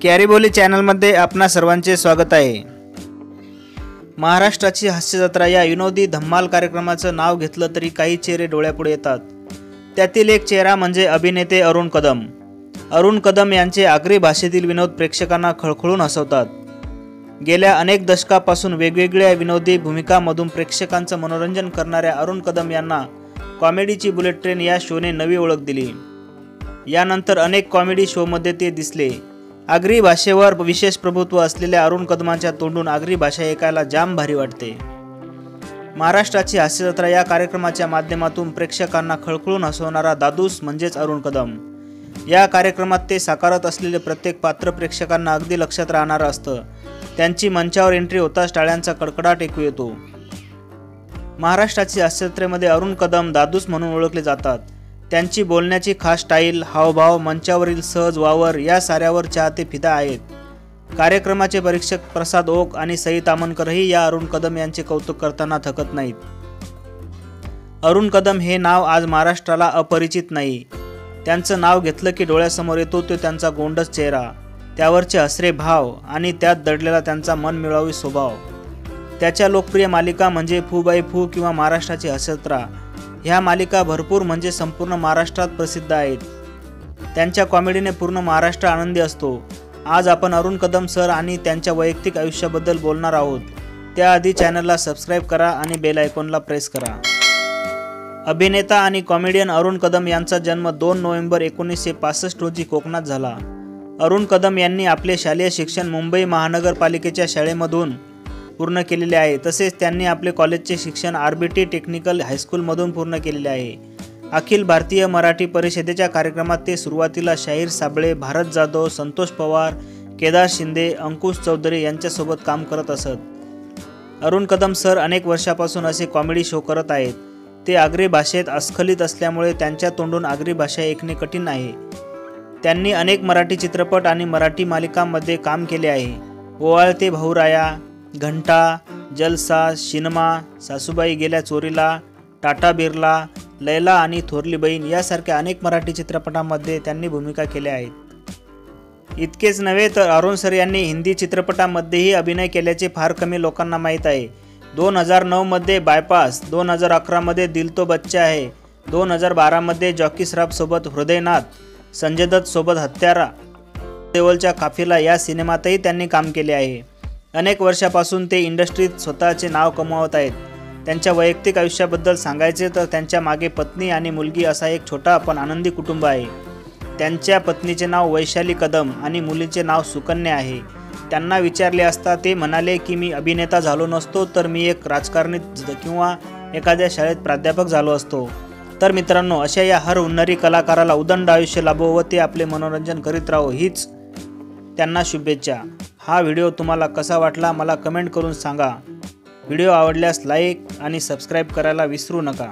कॅरीबोली चॅनलमध्ये आपणा सर्वांचे स्वागत आहे। महाराष्ट्राची हास्य जत्रा या विनोदी धम्माल कार्यक्रमाचं नाव घेतलं तरी काही चेहरे डोळ्यापुढे येतात। त्यातील एक चेहरा म्हणजे अभिनेते अरुण कदम। अरुण कदम यांचे आगरी भाषेतील विनोद प्रेक्षकांना खळखळून हसवतात। गेल्या अनेक दशकापासून वेगवेगळ्या विनोदी भूमिकांमधून प्रेक्षकांचं मनोरंजन करणाऱ्या अरुण कदम यांना कॉमेडीची बुलेट ट्रेन या शोने नवी ओळख दिली। यानंतर अनेक कॉमेडी शोमध्ये ते दिसले। आगरी भाषेवर विशेष प्रभुत्व असलेल्या अरुण कदमांच्या तोंडून आगरी भाषा ऐकायला जाम भारी वाटते। महाराष्ट्राची हास्य जत्रा या कार्यक्रमाच्या माध्यमातून प्रेक्षकांना खळखळून हसवणारा दादूस म्हणजेच अरुण कदम। या कार्यक्रमात ते साकारत असलेले प्रत्येक पात्र प्रेक्षकांना अगदी लक्षात राहणारं असतं। त्यांची मंचावर एंट्री होताच टाळ्यांचा कडकडाट ऐकू येतो। महाराष्ट्राची हास्य जत्रेमध्ये अरुण कदम दादूस म्हणून ओळखले जातात। त्यांची बोलण्याची खास स्टाईल, हावभाव, मंचावरील सहज वावर या साऱ्यावर चाहते फिदा आहेत। कार्यक्रमाचे परीक्षक प्रसाद ओक आणि सई तामणकरही या अरुण कदम यांचे कौतुक करताना थकत नाहीत। अरुण कदम हे नाव आज महाराष्ट्राला अपरिचित नाही। त्यांचं नाव घेतलं की डोळ्यासमोर येतो तो त्यांचा गोंडस चेहरा, त्यावरचे हसरे भाव आणि त्यात दडलेला त्यांचा मनमिळावू स्वभाव। त्याच्या लोकप्रिय मालिका म्हणजे फू बाई फू किंवा महाराष्ट्राची हास्य जत्रा ह्या मालिका भरपूर म्हणजे संपूर्ण महाराष्ट्रात प्रसिद्ध आहेत। त्यांच्या कॉमेडीने पूर्ण महाराष्ट्र आनंदी असतो। आज आपण अरुण कदम सर आणि त्यांच्या वैयक्तिक आयुष्याबद्दल बोलणार आहोत। त्याआधी चॅनलला सबस्क्राईब करा आणि बेल आयकॉनला प्रेस करा। अभिनेता आणि कॉमेडियन अरुण कदम यांचा जन्म 2 नोव्हेंबर 1965 रोजी कोकणात झाला। अरुण कदम यांनी आपले शालेय शिक्षण मुंबई महानगरपालिकेच्या शाळेमधून पूर्ण केलेले आहे। तसेच त्यांनी आपले कॉलेजचे शिक्षण RBT टेक्निकल हायस्कूलमधून पूर्ण केलेले आहे। अखिल भारतीय मराठी परिषदेच्या कार्यक्रमात ते सुरुवातीला शाहीर साबळे, भारत जाधव, संतोष पवार, केदार शिंदे, अंकुश चौधरी यांच्यासोबत काम करत असत। अरुण कदम सर अनेक वर्षापासून असे कॉमेडी शो करत आहेत। ते आगरी भाषेत अस्खलित असल्यामुळे त्यांच्या तोंडून आगरी भाषा ऐकणे कठीण आहे। त्यांनी अनेक मराठी चित्रपट आणि मराठी मालिकांमध्ये काम केले आहे। ओवाळते भाऊराया, घंटा, जलसा, सिनेमा, सासूबाई गेल्या चोरीला, टाटा बिर्ला, लैला आणि थोरली बहीण यासारख्या अनेक मराठी चित्रपटांमध्ये त्यांनी भूमिका केल्या आहेत। इतकेच नव्हे तर अरुण सर यांनी हिंदी चित्रपटांमध्येही अभिनय केल्याचे फार कमी लोकांना माहीत आहे। 2009 मध्ये बायपास, 2011 मध्ये दिल तो बच्चा है, 2012 मध्ये जॉकी श्रॉफ सोबत हृदयनाथ, संजय दत्त सोबत हत्यारा, देओलच्या काफिला या सिनेमातही त्यांनी काम केले आहे। अनेक वर्षापासून ते इंडस्ट्रीत स्वतःचे नाव कमावत आहेत। त्यांच्या वैयक्तिक आयुष्याबद्दल सांगायचे तर त्यांच्या मागे पत्नी आणि मुलगी असा एक छोटा पण आनंदी कुटुंब आहे। त्यांच्या पत्नीचे नाव वैशाली कदम आणि मुलीचे नाव सुकन्या आहे। त्यांना विचारले असता ते म्हणाले की मी अभिनेता झालो नसतो तर मी एक राजकारणी किंवा एखाद्या शाळेत प्राध्यापक झालो असतो। तर मित्रांनो, अशा या हर हुन्नरी कलाकाराला उदंड आयुष्य लाभो व ते आपले मनोरंजन करीत राहो हीच त्यांना शुभेच्छा। हा व्हिडिओ तुम्हाला कसा वाटला मला कमेंट करून सांगा। व्हिडिओ आवडल्यास लाईक आणि सबस्क्राईब करायला विसरू नका।